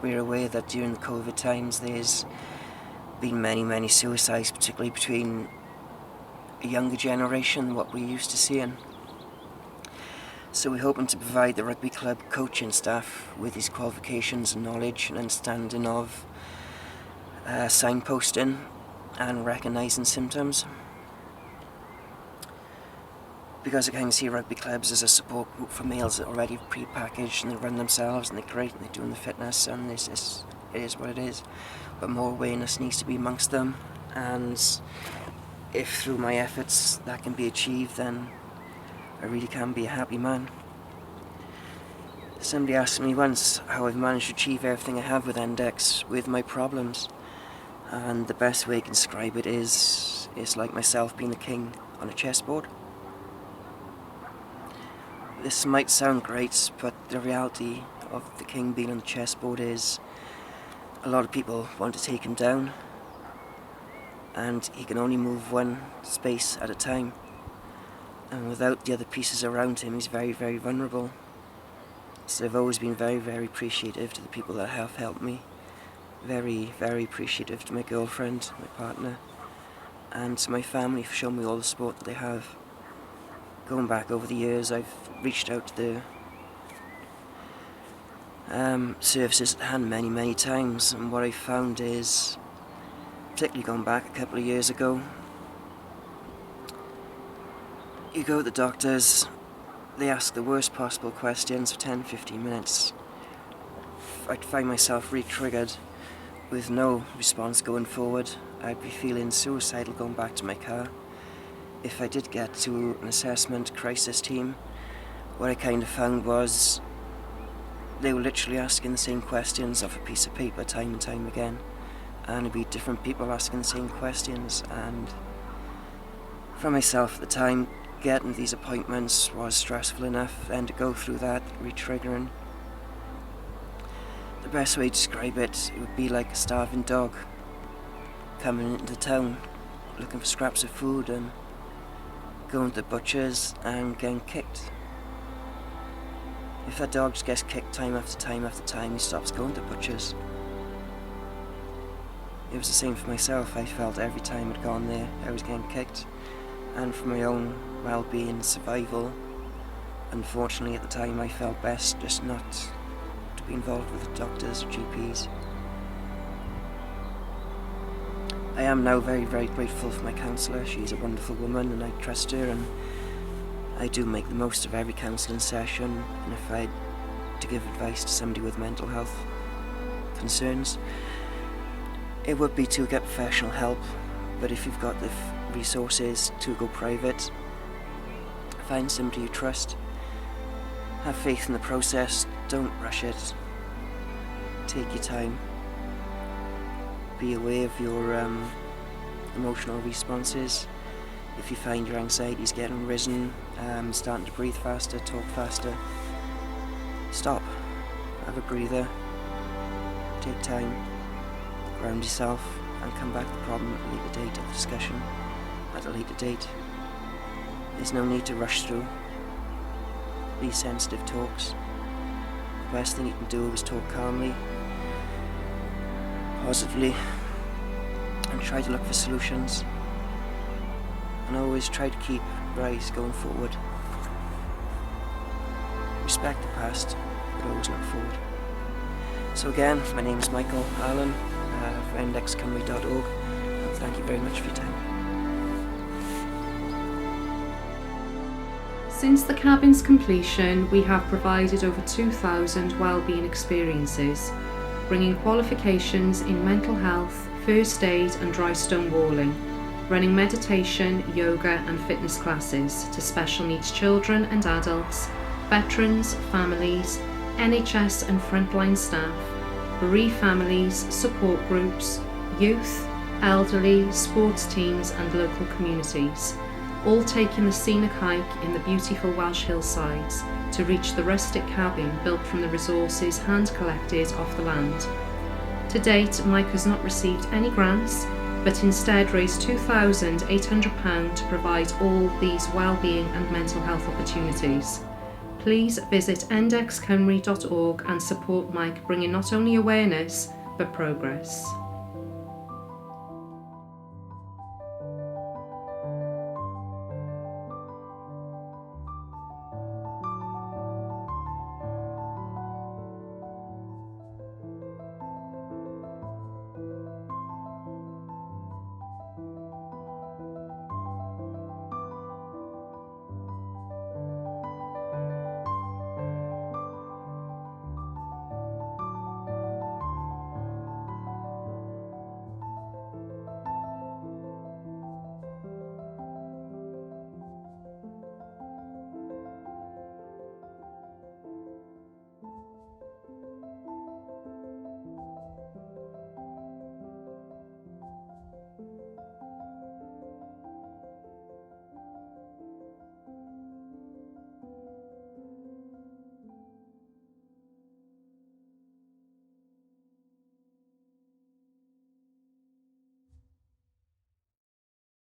We're aware that during the COVID times there's been many suicides, particularly between a younger generation than what we're used to seeing. So we're hoping to provide the rugby club coaching staff with these qualifications and knowledge and understanding of signposting and recognising symptoms. Because I kind of see rugby clubs as a support group for males that are already pre-packaged and they run themselves and they're great and they're doing the fitness, and it is what it is. But more awareness needs to be amongst them, and if through my efforts that can be achieved, then I really can be a happy man. Somebody asked me once how I've managed to achieve everything I have with Endex with my problems, and the best way I can describe it is it's like myself being the king on a chessboard. This might sound great, but the reality of the king being on the chessboard is a lot of people want to take him down, and he can only move one space at a time, and without the other pieces around him he's very vulnerable. So I've always been very appreciative to the people that have helped me, very appreciative to my girlfriend, my partner, and to my family for showing me all the support that they have. Going back over the years, I've reached out to the services at hand many times, and what I found is, particularly going back a couple of years ago, you go to the doctors, they ask the worst possible questions for 10-15 minutes. I'd find myself re-triggered with no response going forward. I'd be feeling suicidal going back to my car. If I did get to an assessment crisis team, what I kind of found was they were literally asking the same questions off a piece of paper time and time again, and it'd be different people asking the same questions. And for myself at the time, getting these appointments was stressful enough, and to go through that, re-triggering, the best way to describe it, it would be like a starving dog coming into town looking for scraps of food and going to the butcher's and getting kicked. If that dog just gets kicked time after time, he stops going to the butcher's. It was the same for myself. I felt every time I'd gone there, I was getting kicked. And for my own well-being, survival, unfortunately at the time I felt best just not to be involved with doctors or GPs. I am now very grateful for my counsellor. She's a wonderful woman and I trust her, and I do make the most of every counselling session. And if I had to give advice to somebody with mental health concerns, it would be to get professional help. But if you've got the resources to go private, find somebody you trust. Have faith in the process, don't rush it. Take your time. Be aware of your emotional responses. If you find your anxiety's getting risen, starting to breathe faster, talk faster, stop, have a breather, take time, ground yourself, and come back to the problem at a later date of discussion, at a later date. There's no need to rush through these sensitive talks. The best thing you can do is talk calmly, positively, and try to look for solutions, and always try to keep your eyes going forward. Respect the past, but always look forward. So again, my name is Michael Allen for indexcymru.org, and thank you very much for your time. Since the cabin's completion, we have provided over 2,000 wellbeing experiences, bringing qualifications in mental health, first aid and dry stone walling, running meditation, yoga and fitness classes to special needs children and adults, veterans, families, NHS and frontline staff, bereaved families, support groups, youth, elderly, sports teams and local communities, all taking the scenic hike in the beautiful Welsh hillsides to reach the rustic cabin built from the resources hand collected off the land. To date, Mike has not received any grants, but instead raised £2,800 to provide all these wellbeing and mental health opportunities. please visit endexcymru.org and support Mike, bringing not only awareness but progress.